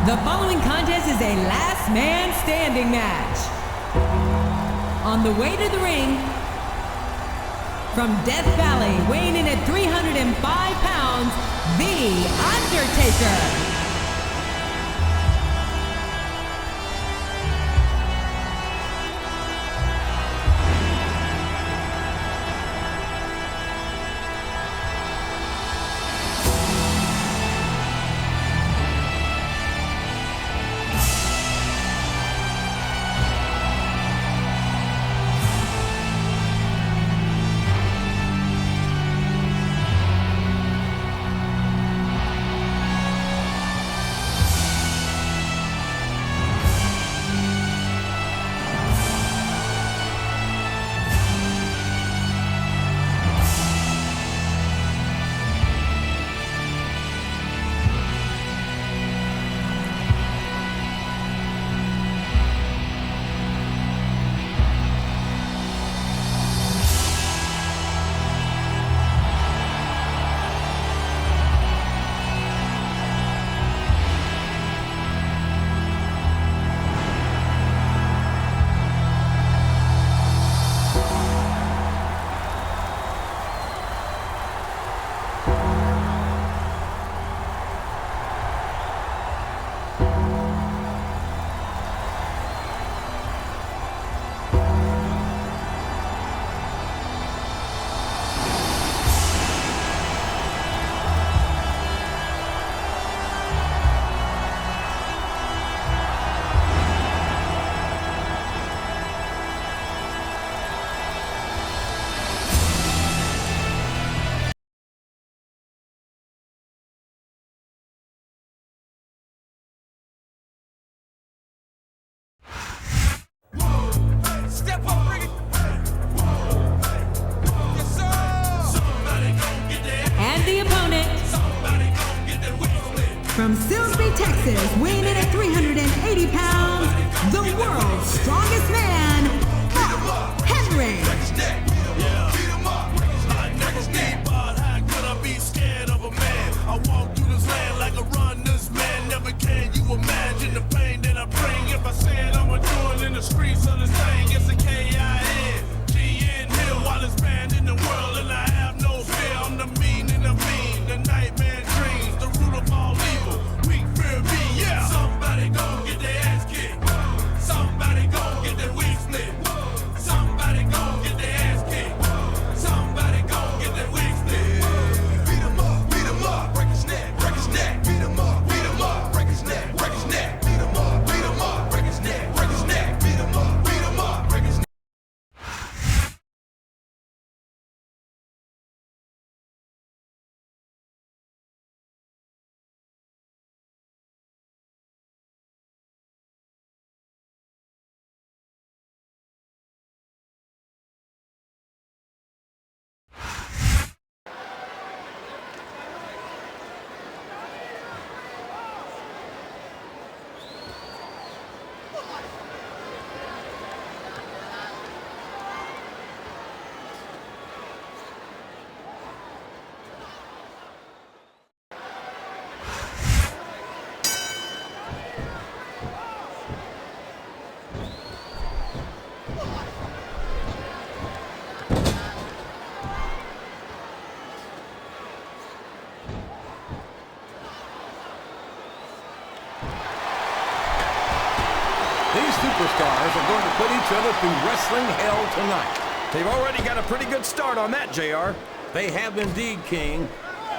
The following contest is a last man standing match. On the way to the ring, from Death Valley, weighing in at 305 pounds, The Undertaker. From Silsbee, Texas, weighing in at 380 pounds, the world's strongest man, Mark Henry. How could I be scared of a man? I walk through this land like a runner's man. Never can you imagine the pain that I bring if I said I'm a doing in the streets of this thing. It's a K-I-N, G-N Hill while it's banned in the world, and I have no fear. I'm the mean and the mean, the nightmare dreams, the root of all evil. Weak fear me, yeah. Somebody gon' get their ass kicked. Somebody gon' get their wig split. Somebody gon' get their ass kicked. Somebody gon' get their wig split. Beat 'em up, break his neck, beat 'em up, break his neck, beat 'em up, break his neck, beat 'em up, break his neck. These superstars are going to put each other through wrestling hell tonight. They've already got a pretty good start on that, JR. They have indeed, King.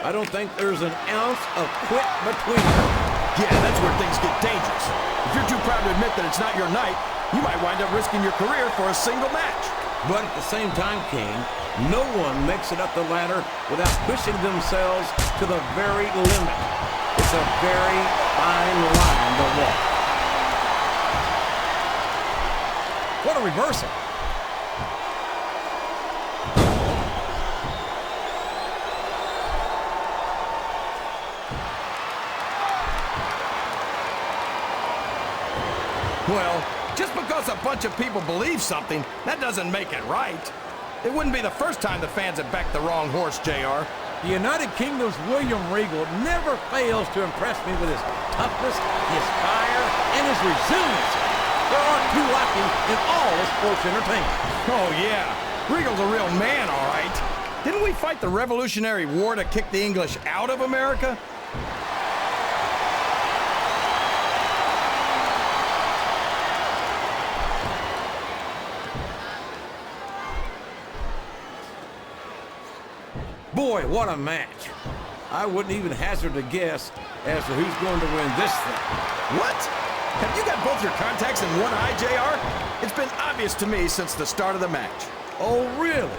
I don't think there's an ounce of quit between them. Yeah, that's where things get dangerous. If you're too proud to admit that it's not your night, you might wind up risking your career for a single match. But at the same time, King, no one makes it up the ladder without pushing themselves to the very limit. It's a very fine line to walk. What a reversal. Well, just because a bunch of people believe something, that doesn't make it right. It wouldn't be the first time the fans have backed the wrong horse, JR. The United Kingdom's William Regal never fails to impress me with his toughness, his fire, and his resilience. There aren't two like him in all of sports entertainment. Oh, yeah. Regal's a real man, all right. Didn't we fight the Revolutionary War to kick the English out of America? Boy, what a match. I wouldn't even hazard a guess as to who's going to win this thing. What? Have you got both your contacts in one eye, JR? It's been obvious to me since the start of the match. Oh, really?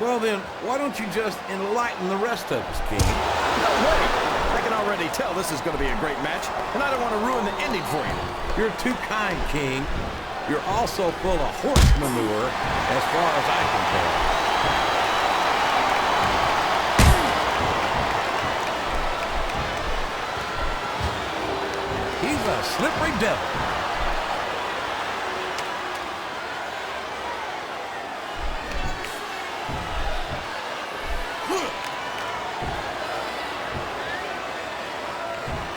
Well then, why don't you just enlighten the rest of us, King? No way! I can already tell this is going to be a great match, and I don't want to ruin the ending for you. You're too kind, King. You're also full of horse manure, as far as I can tell. He's a slippery devil.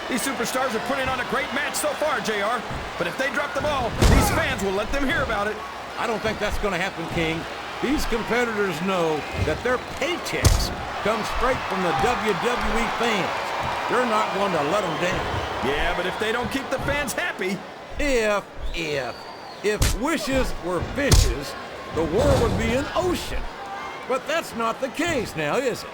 These superstars are putting on a great match so far, JR. But if they drop the ball, these fans will let them hear about it. I don't think that's going to happen, King. These competitors know that their paychecks come straight from the WWE fans. They're not going to let them down. Yeah, but if they don't keep the fans happy... If wishes were fishes, the world would be an ocean. But that's not the case now, is it?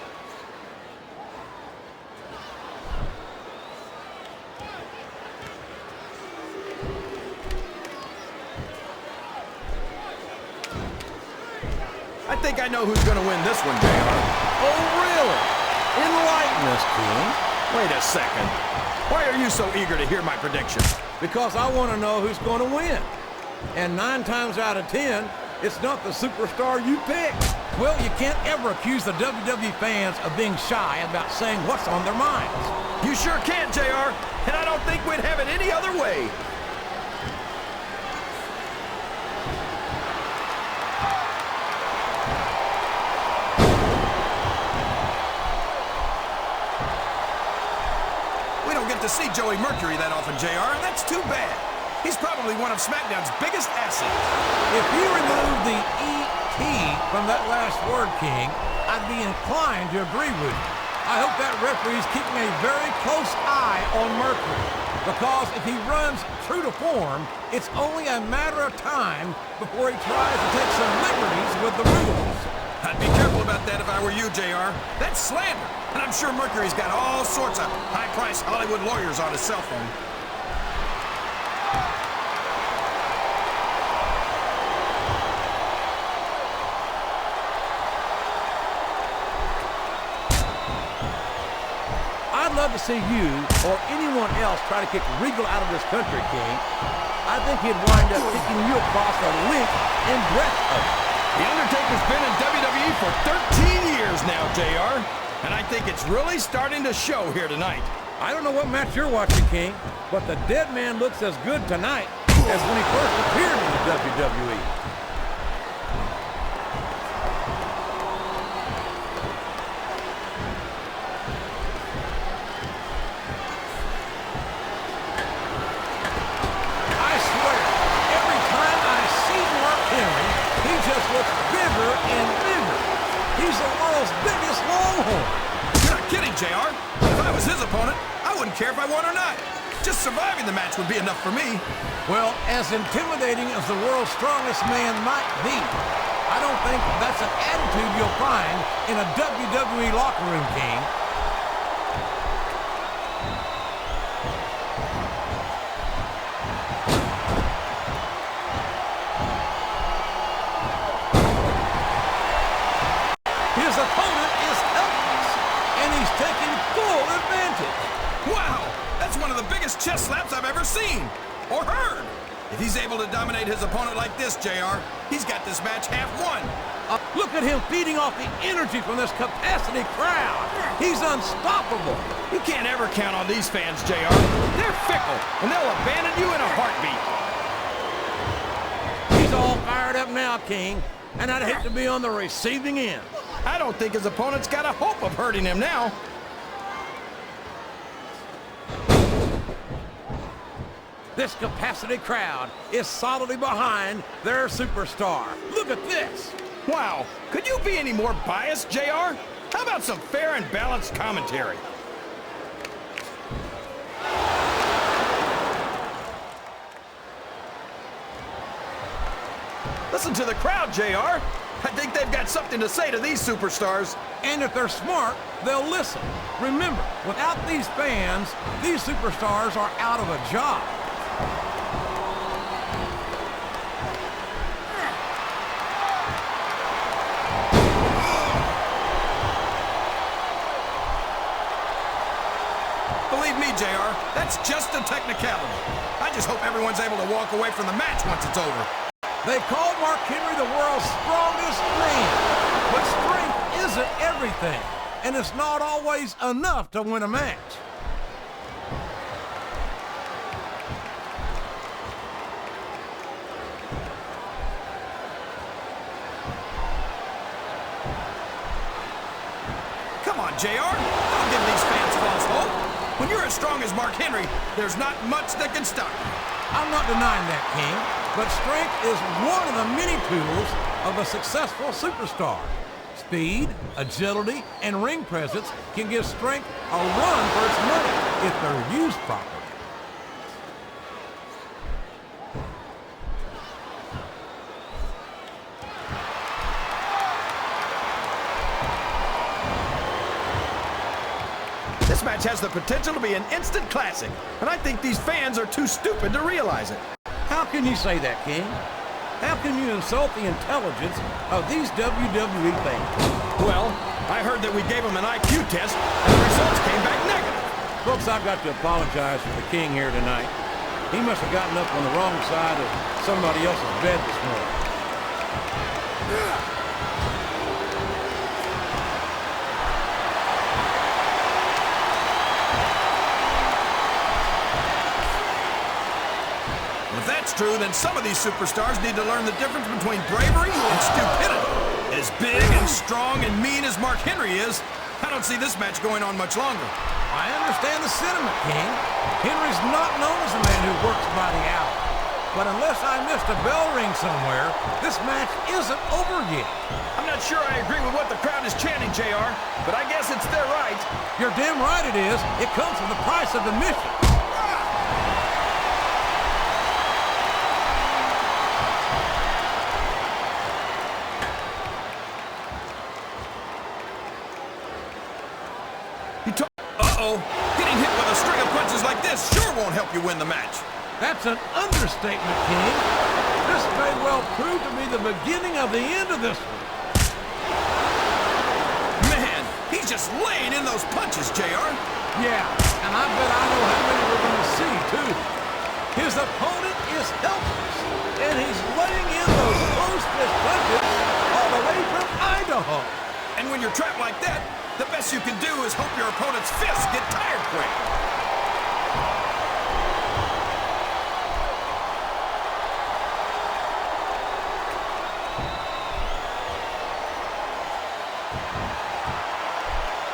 I think I know who's going to win this one, JR. Oh, really? Enlighten us, King. Wait a second. Why are you so eager to hear my prediction? Because I want to know who's going to win. And 9 times out of 10, it's not the superstar you pick. Well, you can't ever accuse the WWE fans of being shy about saying what's on their minds. You sure can, JR. And I don't think we'd have it any other way. To see Joey Mercury that often, JR, and that's too bad. He's probably one of SmackDown's biggest assets. If you remove the E.T. from that last word, King, I'd be inclined to agree with you. I hope that referee's keeping a very close eye on Mercury, because if he runs true to form, it's only a matter of time before he tries to take some liberties with the rules. I'd be careful about that if I were you, JR. That's slander. And I'm sure Mercury's got all sorts of high-priced Hollywood lawyers on his cell phone. I'd love to see you or anyone else try to kick Regal out of this country, King. I think he'd wind up kicking you across the length and breadth of it. The Undertaker's been in WWE for 13 years now, JR. And I think it's really starting to show here tonight. I don't know what match you're watching, King, but the dead man looks as good tonight as when he first appeared in the WWE. I swear, every time I see Mark Henry, he just looks bigger and bigger. He's the world's biggest longhorn. You're not kidding, JR. If I was his opponent, I wouldn't care if I won or not. Just surviving the match would be enough for me. Well, as intimidating as the world's strongest man might be, I don't think that's an attitude you'll find in a WWE locker room, King. His opponent is helpless, and he's taking full advantage. Wow, that's one of the biggest chest slaps I've ever seen, or heard. If he's able to dominate his opponent like this, JR, he's got this match half won. Look at him feeding off the energy from this capacity crowd. He's unstoppable. You can't ever count on these fans, JR. They're fickle, and they'll abandon you in a heartbeat. He's all fired up now, King, and I'd hate to be on the receiving end. I don't think his opponent's got a hope of hurting him now. This capacity crowd is solidly behind their superstar. Look at this. Wow, could you be any more biased, JR? How about some fair and balanced commentary? Listen to the crowd, JR. I think they've got something to say to these superstars. And if they're smart, they'll listen. Remember, without these fans, these superstars are out of a job. Believe me, JR, that's just a technicality. I just hope everyone's able to walk away from the match once it's over. They call Mark Henry the world's strongest man, but strength isn't everything, and it's not always enough to win a match. Come on, JR, don't give these fans false hope. When you're as strong as Mark Henry, there's not much that can stop you. I'm not denying that, King, but strength is one of the many tools of a successful superstar. Speed, agility, and ring presence can give strength a run for its money if they're used properly. This match has the potential to be an instant classic, and I think these fans are too stupid to realize it. How can you say that, King? How can you insult the intelligence of these WWE fans? Well, I heard that we gave them an IQ test, and the results came back negative. Folks, I've got to apologize for the King here tonight. He must have gotten up on the wrong side of somebody else's bed this morning. If that's true, then some of these superstars need to learn the difference between bravery and stupidity. As big and strong and mean as Mark Henry is, I don't see this match going on much longer. I understand the sentiment, King. Henry's not known as a man who works by the hour. But unless I missed a bell ring somewhere, this match isn't over yet. I'm not sure I agree with what the crowd is chanting, JR, but I guess it's their right. You're damn right it is. It comes with the price of admission. Uh-oh, getting hit with a string of punches like this sure won't help you win the match. That's an understatement, King. This may well prove to be the beginning of the end of this one. Man, he's just laying in those punches, JR. Yeah, and I bet I know how many we're going to see, too. His opponent is helpless, and he's laying in those close-fist punches all the way from Idaho. And when you're trapped like that, the best you can do is hope your opponent's fists get tired quick.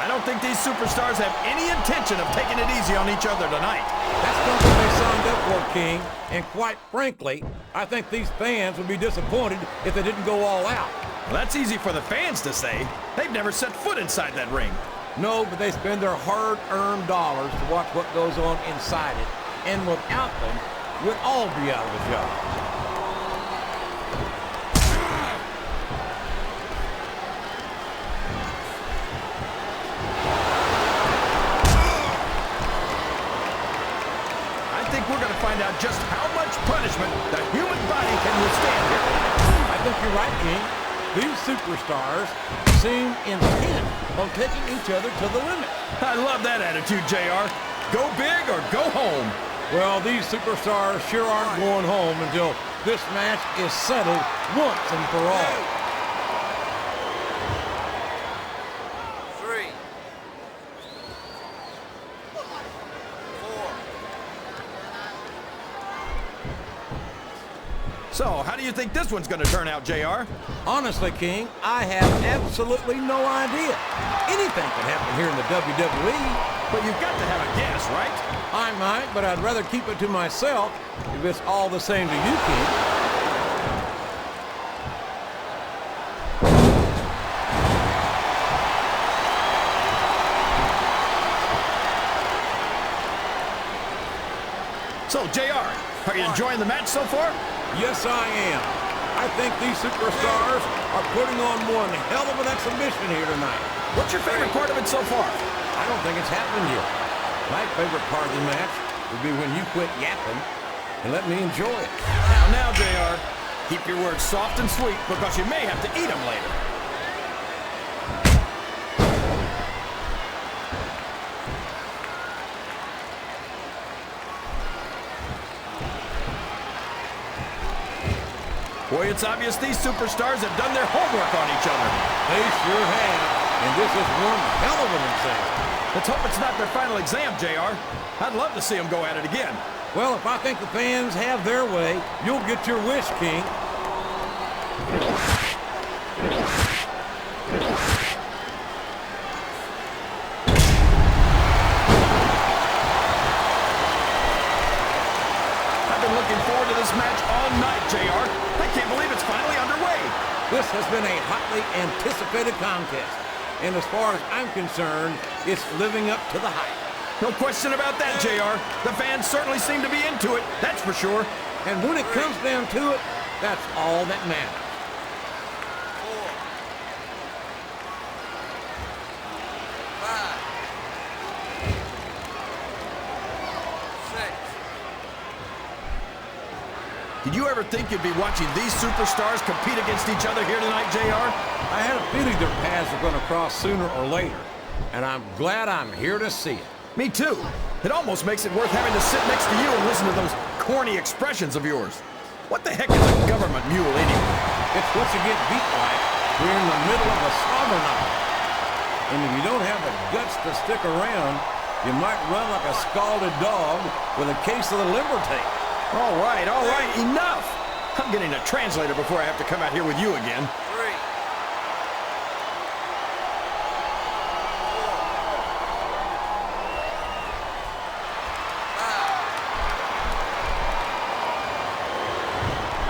I don't think these superstars have any intention of taking it easy on each other tonight. That's not what they signed up for, King. And quite frankly, I think these fans would be disappointed if they didn't go all out. Well, that's easy for the fans to say. They've never set foot inside that ring. No, but they spend their hard-earned dollars to watch what goes on inside it. And without them, we'd all be out of a job. I think we're going to find out just how much punishment the human body can withstand here tonight. I think you're right, King. These superstars seem intent on taking each other to the limit. I love that attitude, JR. Go big or go home. Well, these superstars sure aren't going home until this match is settled once and for all. 3, 4. So, how do you think this one's going to turn out, JR? Honestly, King, I have absolutely no idea. Anything can happen here in the WWE. But you've got to have a guess, right? I might, but I'd rather keep it to myself if it's all the same to you, King. So, JR, are you enjoying the match so far? Yes, I am. I think these superstars are putting on one hell of an exhibition here tonight. What's your favorite part of it so far? I don't think it's happened yet. My favorite part of the match would be when you quit yapping and let me enjoy it. Now, JR, keep your words soft and sweet because you may have to eat them later. Boy, it's obvious these superstars have done their homework on each other. They sure have, and this is one hell of an exam. Let's hope it's not their final exam, JR. I'd love to see them go at it again. Well, if I think the fans have their way, you'll get your wish, King. I've been looking forward to this match all night, JR. I can't believe it's finally underway. This has been a hotly anticipated contest, and as far as I'm concerned, it's living up to the hype. No question about that, JR. The fans certainly seem to be into it, that's for sure. And when it comes down to it, that's all that matters. 5, 6. Did you ever think you'd be watching these superstars compete against each other here tonight, JR? I had a feeling their paths were going to cross sooner or later, and I'm glad I'm here to see it. Me too. It almost makes it worth having to sit next to you and listen to those corny expressions of yours. What the heck is a government mule anyway? It's what you get beat like. We're in the middle of a slobber knock. And if you don't have the guts to stick around, you might run like a scalded dog with a case of the liver tape. All right, enough! I'm getting a translator before I have to come out here with you again. 3, 5.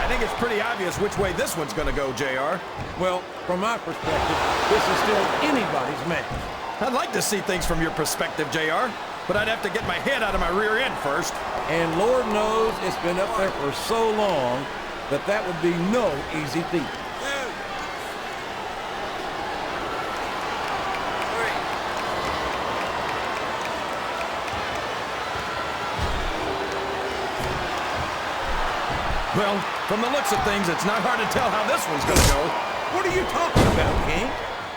I think it's pretty obvious which way this one's gonna go, JR. Well, from my perspective, this is still anybody's match. I'd like to see things from your perspective, JR, but I'd have to get my head out of my rear end first. And Lord knows it's been up there for so long that that would be no easy feat. 2, 3. Well, from the looks of things, it's not hard to tell how this one's gonna go. What are you talking about, King?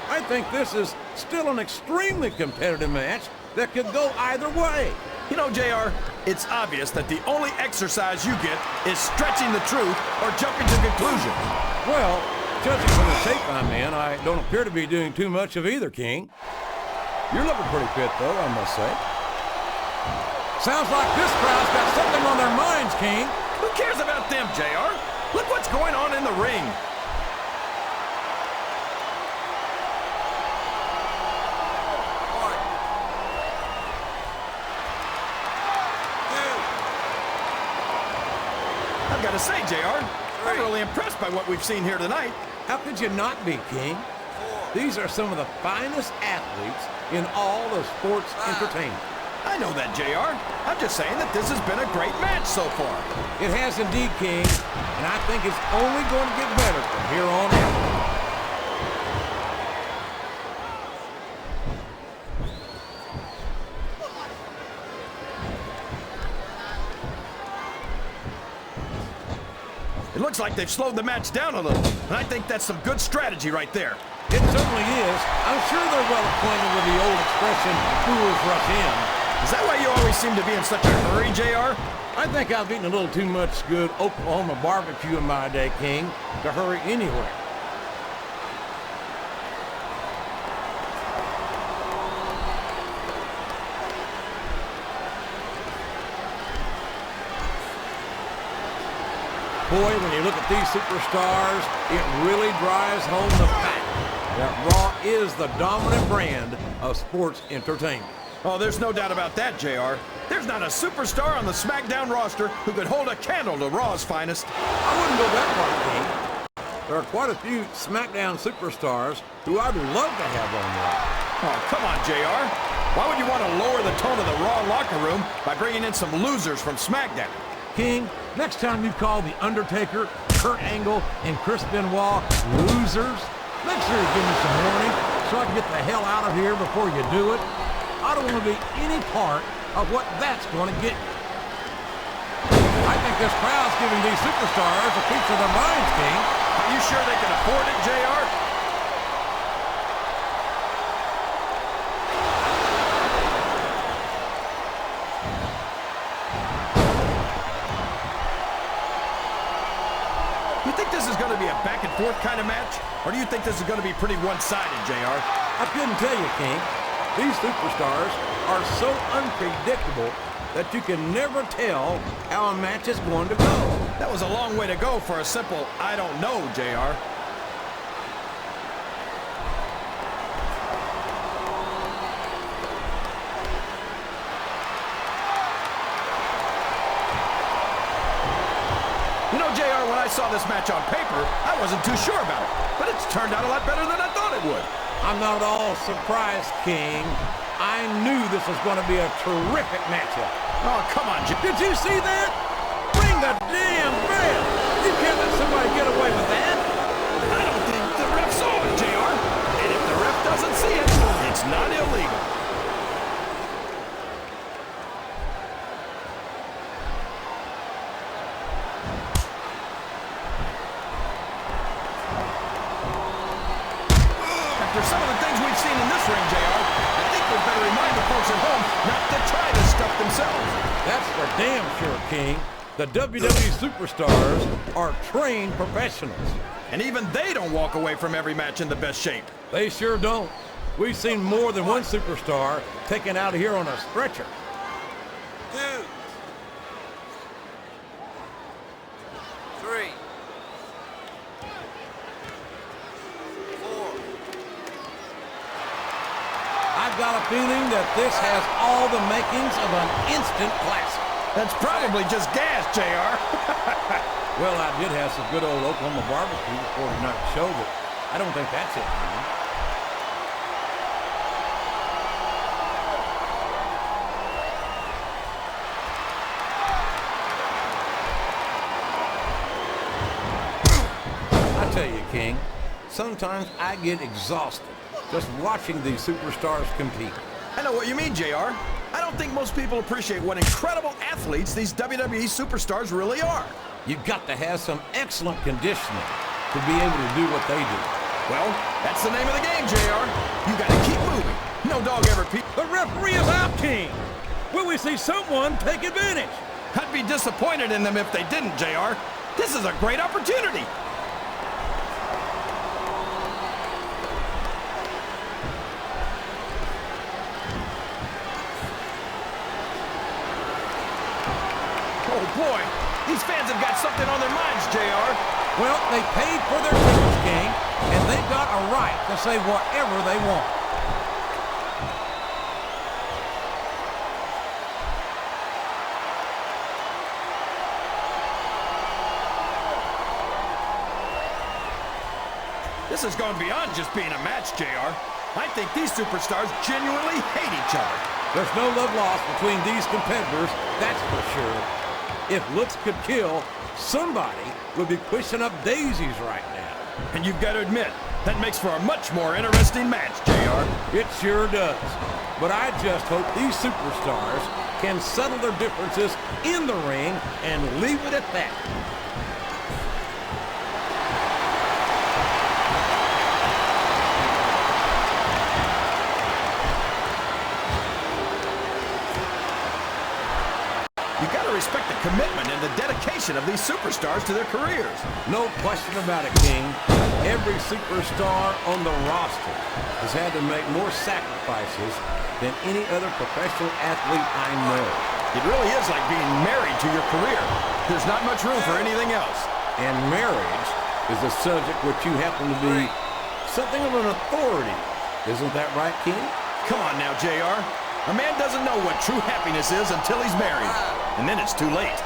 I think this is still an extremely competitive match that could go either way. You know, JR, it's obvious that the only exercise you get is stretching the truth or jumping to conclusions. Well, judging from the tape I'm in, I don't appear to be doing too much of either, King. You're looking pretty fit, though, I must say. Sounds like this crowd's got something on their minds, King. Who cares about them, JR? Look what's going on in the ring. I've got to say, JR, I'm really impressed by what we've seen here tonight. How could you not be, King? These are some of the finest athletes in all of sports entertainment. I know that, JR. I'm just saying that this has been a great match so far. It has indeed, King, and I think it's only going to get better from here on out. It looks like they've slowed the match down a little, and I think that's some good strategy right there. It certainly is. I'm sure they're well acquainted with the old expression, fools rush in. Is that why you always seem to be in such a hurry, JR? I think I've eaten a little too much good Oklahoma barbecue in my day, King, to hurry anywhere. Boy, when you look at these superstars, it really drives home the fact that Raw is the dominant brand of sports entertainment. Oh, there's no doubt about that, JR. There's not a superstar on the SmackDown roster who could hold a candle to Raw's finest. I wouldn't go that far, King. There are quite a few SmackDown superstars who I'd love to have on Raw. Oh, come on, JR. Why would you want to lower the tone of the Raw locker room by bringing in some losers from SmackDown? King, next time you call The Undertaker, Kurt Angle, and Chris Benoit losers, make sure you give me some warning so I can get the hell out of here before you do it. I don't want to be any part of what that's going to get you. I think this crowd's giving these superstars a piece of their minds, King. Are you sure they can afford it, JR? You think this is going to be a back-and-forth kind of match? Or do you think this is going to be pretty one-sided, JR? I couldn't tell you, King. These superstars are so unpredictable that you can never tell how a match is going to go. That was a long way to go for a simple, I don't know, JR. You know, JR, when I saw this match on paper, I wasn't too sure about it. But it's turned out a lot better than I thought it would. I'm not at all surprised, King. I knew this was going to be a terrific matchup. Oh, come on, Jim. Did you see that? Ring the damn bell! You can't let somebody get away with that. I don't think the ref saw it, JR. And if the ref doesn't see it, it's not illegal. After some of the things we've seen in this ring, JR, I think we better remind the folks at home not to try this stuff themselves. That's for damn sure, King. The WWE superstars are trained professionals. And even they don't walk away from every match in the best shape. They sure don't. We've seen more than one superstar taken out of here on a stretcher. 2, 3, 4. I've got a feeling that this has all the makings of an instant classic. That's probably just gas, JR. Well, I did have some good old Oklahoma barbecue before tonight's show, but I don't think that's it, man. I tell you, King, sometimes I get exhausted just watching these superstars compete. I know what you mean, JR. I don't think most people appreciate what incredible athletes these WWE superstars really are. You've got to have some excellent conditioning to be able to do what they do. Well, that's the name of the game, JR. You gotta keep moving. No dog ever peep. The referee is out, King. Will we see someone take advantage? I'd be disappointed in them if they didn't, JR. This is a great opportunity. Oh boy, these fans have got something on their minds, JR. Well, they paid for their tickets, King, and they've got a right to say whatever they want. This has gone beyond just being a match, JR. I think these superstars genuinely hate each other. There's no love lost between these competitors, that's for sure. If looks could kill, somebody would be pushing up daisies right now. And you've got to admit, that makes for a much more interesting match, JR. It sure does. But I just hope these superstars can settle their differences in the ring and leave it at that. You got to respect the commitment and the dedication of these superstars to their careers. No question about it, King. Every superstar on the roster has had to make more sacrifices than any other professional athlete I know. It really is like being married to your career. There's not much room for anything else. And marriage is a subject which you happen to be something of an authority. Isn't that right, King? Come on now, JR. A man doesn't know what true happiness is until he's married. And then it's too late. 6,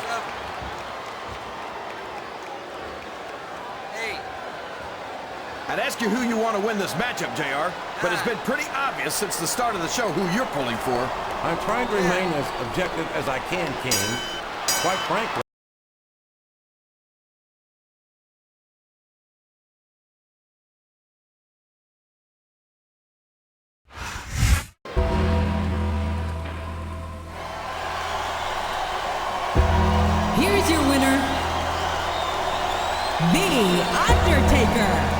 7, 8. I'd ask you who you want to win this matchup, JR, but it's been pretty obvious since the start of the show who you're pulling for. I'm trying to remain as objective as I can, King. Quite frankly. Here's your winner, The Undertaker.